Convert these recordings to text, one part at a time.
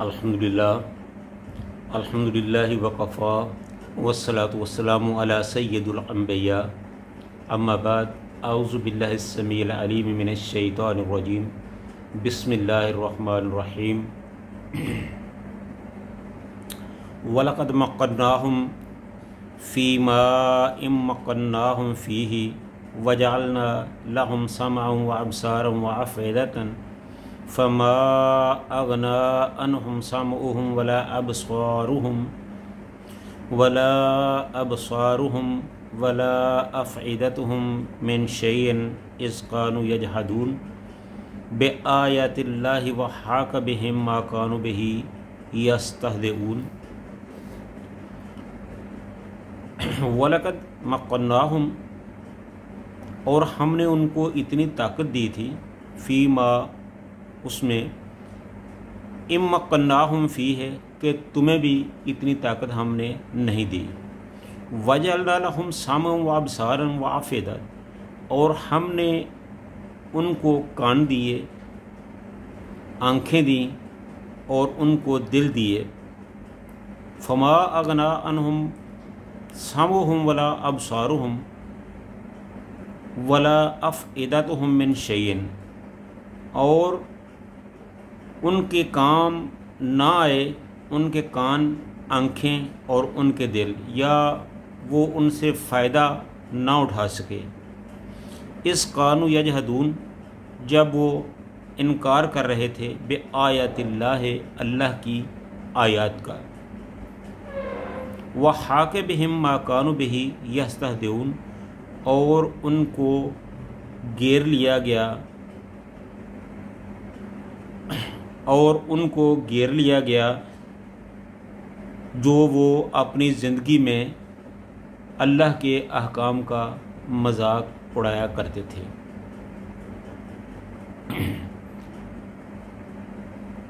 الحمدللہ وقفا والصلاة والسلام علی سید الانبیاء اما بعد اعوذ باللہ السمیع العلیم من الشیطان الرجیم بسم اللہ الرحمن الرحیم وَلَقَدْ مَكَّنَّاهُمْ فِي مَاءٍ مَّكَّنَّاهُمْ فِيهِ وَجَعَلْنَا لَهُمْ سَمْعًا وَأَبْصَارًا وَأَفْئِدَةً فَمَا أَغْنَىٰ عَنْهُمْ سَمْعُهُمْ وَلَا أَبْصَارُهُمْ وَلَا أَفْئِدَتُهُمْ مِنْ شَيْءٍ إِذْ كَانُوا يَجْحَدُونَ بِآيَاتِ اللَّهِ وَحَاقَ بِهِم مَّا كَانُوا بِهِ يَسْتَهْزِئُونَ وَلَقَدْ مَكَّنَّاهُمْ، اور ہم نے ان کو اتنی طاقت دی تھی، فیما اس میں، اِن مَكَّنَّاهُمْ فِيهِ کہ تمہیں بھی اتنی طاقت ہم نے نہیں دی، وَجَعَلْنَا لَهُمْ سَمْعًا وَأَبْصَارًا وَأَفْئِدَةً، اور ہم نے ان کو کان دیے، آنکھیں دیں اور ان کو دل دیے، فما اغنا عنہم سمعہم ولا ابصارہم ولا افئدتہم من شیء، اور ان کے کام نہ آئے، ان کے کان، آنکھیں اور ان کے دل، یا وہ ان سے فائدہ نہ اٹھا سکے، اس قانو یجحدون، جب وہ انکار کر رہے تھے، بے آیات اللہ، اللہ کی آیات کا، وحاق بہم ما کانوا بہ یستہزئون، اور ان کو گھیر لیا گیا جو وہ اپنی زندگی میں اللہ کے احکام کا مذاق اڑایا کرتے تھے۔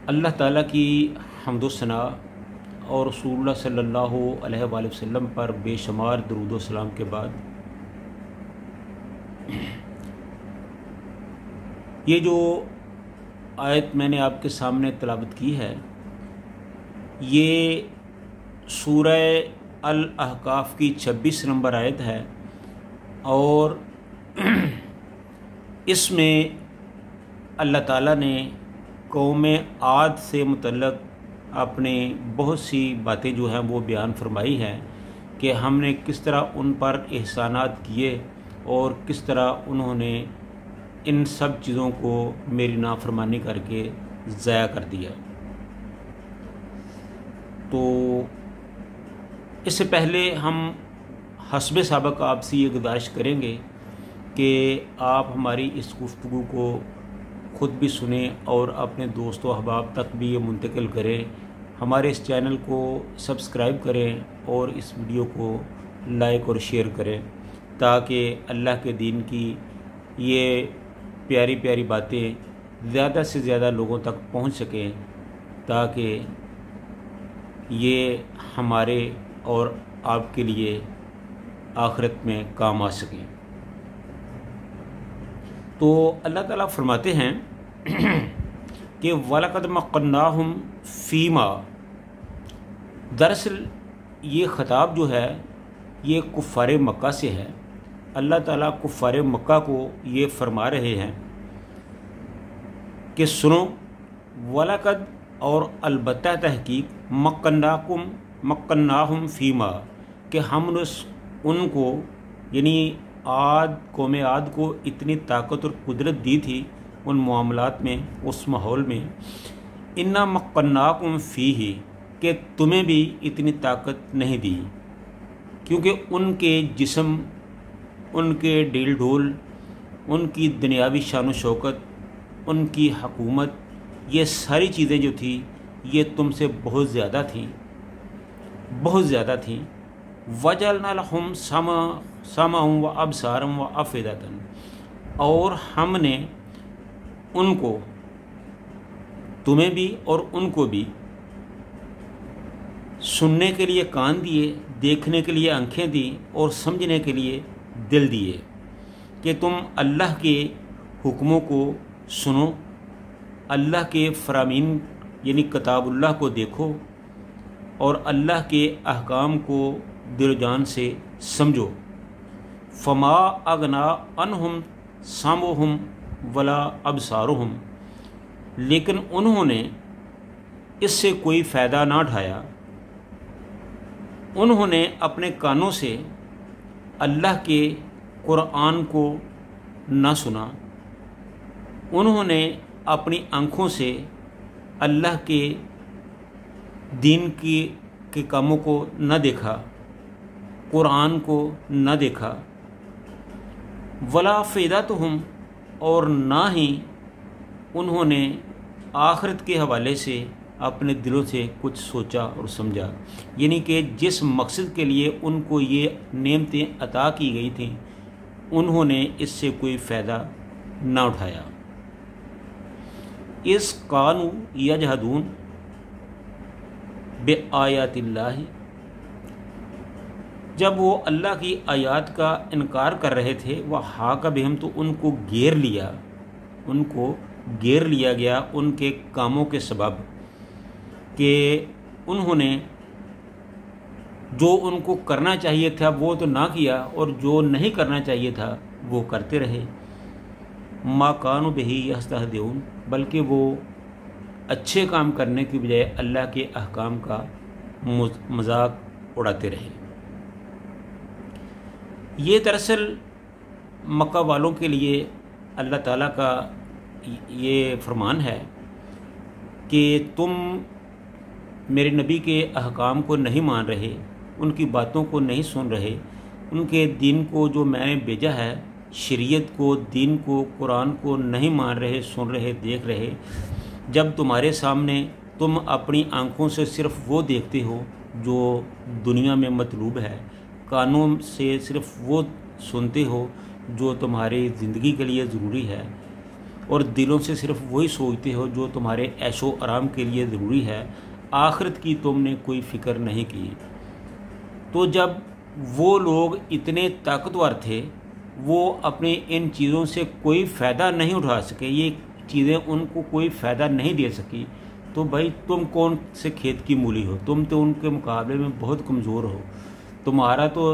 اللہ تعالیٰ کی حمد و ثنا اور رسول اللہ صلی اللہ علیہ وآلہ وسلم پر بے شمار درود و سلام کے بعد، یہ جو آیت میں نے آپ کے سامنے تلاوت کی ہے، یہ سورہ الاحقاف کی 26 نمبر آیت ہے، اور اس میں اللہ تعالیٰ نے قوم عاد سے متعلق اپنے بہت سی باتیں جو ہیں وہ بیان فرمائی ہیں، کہ ہم نے کس طرح ان پر احسانات کیے اور کس طرح انہوں نے ان سب چیزوں کو میری نافرمانی کر کے ضائع کر دیا۔ تو اس سے پہلے ہم حسب سابق آپ سے یہ گزارش کریں گے کہ آپ ہماری اس گفتگو کو خود بھی سنیں اور اپنے دوست و احباب تک بھی یہ منتقل کریں، ہمارے اس چینل کو سبسکرائب کریں اور اس ویڈیو کو لائک اور شیئر کریں، تاکہ اللہ کے دین کی یہ پیاری پیاری باتیں زیادہ سے زیادہ لوگوں تک پہنچ سکیں، تاکہ یہ ہمارے اور آپ کے لیے آخرت میں کام آ سکیں۔ تو اللہ تعالیٰ فرماتے ہیں کہ وَلَقَدْ مَكَّنَّاهُمْ فِيمَا، دراصل یہ خطاب جو ہے یہ کفار مکہ سے ہے۔ اللہ تعالیٰ کفار مکہ کو یہ فرما رہے ہیں کہ سنو، وَلَقَدْ، اور البتہ تحقیق، مَكَّنَّاهُمْ فِيمَا، کہ ہم نے ان کو، یعنی قوم عاد کو اتنی طاقت اور قدرت دی تھی ان معاملات میں، اس ماحول میں، اِنَّا مَكَّنَّاكُمْ فِيهِ، کہ تمہیں بھی اتنی طاقت نہیں دی، کیونکہ ان کے جسم، ان کے ڈیل ڈول، ان کی دنیاوی شان و شوکت، ان کی حکومت، یہ ساری چیزیں جو تھیں یہ تم سے بہت زیادہ تھیں۔ وَجَعَلْنَا لَهُمْ سَمْعًا وَأَبْصَارًا وَأَفْئِدَةً، اور ہم نے ان کو، تمہیں بھی اور ان کو بھی، سننے کے لیے کان دیے، دیکھنے کے لیے آنکھیں دیں اور سمجھنے کے لیے دل دیے، کہ تم اللہ کے حکموں کو سنو، اللہ کے فرامین یعنی کتابullah کو دیکھو اور اللہ کے احکام کو دل و جان سے سمجھو. فما اغنا عنہم سامعہم ولا ابصارہم، لیکن انہوں نے اس سے کوئی فائدہ نہ اٹھایا. انہوں نے اپنے کانوں سے اللہ کے قرآن کو نہ سنا، انہوں نے اپنی آنکھوں سے اللہ کے دین کے کاموں کو نہ دیکھا، قرآن کو نہ دیکھا. ولا فیدتہم، اور نہ ہی انہوں نے آخرت کے حوالے سے اپنے دلوں سے کچھ سوچا اور سمجھا. یعنی کہ جس مقصد کے لیے ان کو یہ نعمتیں عطا کی گئی تھیں انہوں نے اس سے کوئی فائدہ نہ اٹھایا. اس کانوا یجحدون بآیات اللہ، جب وہ اللہ کی آیات کا انکار کر رہے تھے، وہ حاق بہم، تو ان کو گھیر لیا گیا ان کے کاموں کے سبب، کہ انہوں نے جو ان کو کرنا چاہیے تھا وہ تو نہ کیا، اور جو نہیں کرنا چاہیے تھا وہ کرتے رہے. ما کانوا بہ یستہزئون، بلکہ وہ اچھے کام کرنے کی بجائے اللہ کے احکام کا مذاق اڑاتے رہے. یہ دراصل مکہ والوں کے لیے اللہ تعالیٰ کا یہ فرمان ہے کہ تم میرے نبی کے احکام کو نہیں مان رہے، ان کی باتوں کو نہیں سن رہے، ان کے دین کو جو میں نے بھیجا ہے، شریعت کو، دین کو، قرآن کو نہیں مان رہے، سن رہے، دیکھ رہے. جب تمہارے سامنے تم اپنی آنکھوں سے صرف وہ دیکھتے ہو جو دنیا میں مطلوب ہے، کانوں سے صرف وہ سنتے ہو جو تمہاری زندگی کے لیے ضروری ہے، اور دلوں سے صرف وہی سوچتے ہو جو تمہارے عیش و آرام کے لیے ضروری ہے، آخرت کی تم نے کوئی فکر نہیں کی. تو جب وہ لوگ اتنے طاقتور تھے، وہ اپنی ان چیزوں سے کوئی فائدہ نہیں اٹھا سکے، یہ چیزیں ان کو کوئی فائدہ نہیں دے سکی، تو بھائی تم کون سے کھیت کی مولی ہو؟ تم تو ان کے مقابلے میں بہت کمزور ہو. تمہارا تو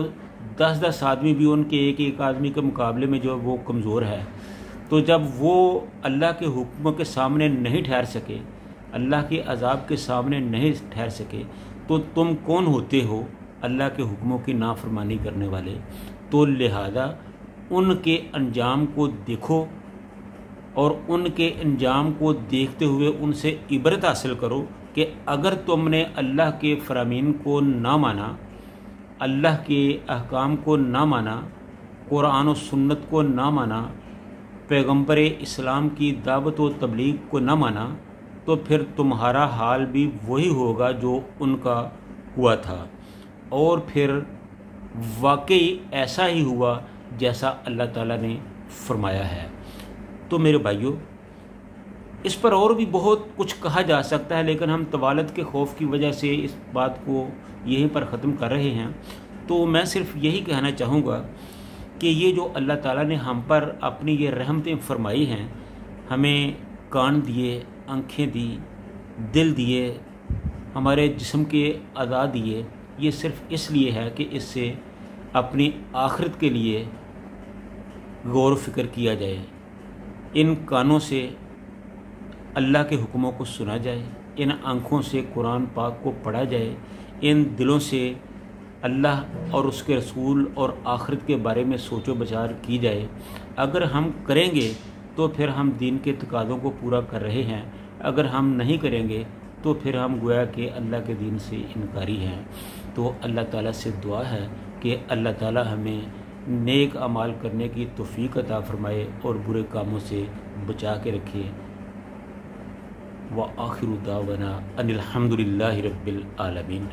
10 آدمی بھی ان کے ایک آدمی کے مقابلے میں جو وہ کمزور ہے. تو جب وہ اللہ کے حکم کے سامنے نہیں ٹھہر سکے، اللہ کے عذاب کے سامنے نہیں ٹھہر سکے، تو تم کون ہوتے ہو اللہ کے حکموں کی نافرمانی کرنے والے؟ تو لہذا ان کے انجام کو دیکھو، اور ان کے انجام کو دیکھتے ہوئے ان سے عبرت حاصل کرو کہ اگر تم نے اللہ کے فرامین کو نہ مانا، اللہ کے احکام کو نہ مانا، قرآن و سنت کو نہ مانا، پیغمبر اسلام کی دعوت و تبلیغ کو نہ مانا، تو پھر تمہارا حال بھی وہی ہوگا جو ان کا ہوا تھا، اور پھر واقعی ایسا ہی ہوا جیسا اللہ تعالیٰ نے فرمایا ہے. تو میرے بھائیوں، اس پر اور بھی بہت کچھ کہا جا سکتا ہے، لیکن ہم طوالت کے خوف کی وجہ سے اس بات کو یہیں پر ختم کر رہے ہیں. تو میں صرف یہی کہنا چاہوں گا کہ یہ جو اللہ تعالیٰ نے ہم پر اپنی یہ رحمتیں فرمائی ہیں، ہمیں کان دیے، آنکھیں دی، دل دیے، ہمارے جسم کے اعضاء دیے، یہ صرف اس لیے ہے کہ اس سے اپنی آخرت کے لیے غور و فکر کیا جائے. ان کانوں سے اللہ کے حکموں کو سنا جائے، ان آنکھوں سے قرآن پاک کو پڑھا جائے، ان دلوں سے اللہ اور اس کے رسول اور آخرت کے بارے میں سوچ و بچار کی جائے. اگر ہم کریں گے تو پھر ہم دین کے تقاضوں کو پورا کر رہے ہیں، اگر ہم نہیں کریں گے تو پھر ہم گویا کہ اللہ کے دین سے انکاری ہیں. تو اللہ تعالیٰ سے دعا ہے کہ اللہ تعالیٰ ہمیں نیک اعمال کرنے کی توفیق عطا فرمائے اور برے کاموں سے بچا کے رکھے. وآخر دعوانا ان الحمد للہ رب العالمین.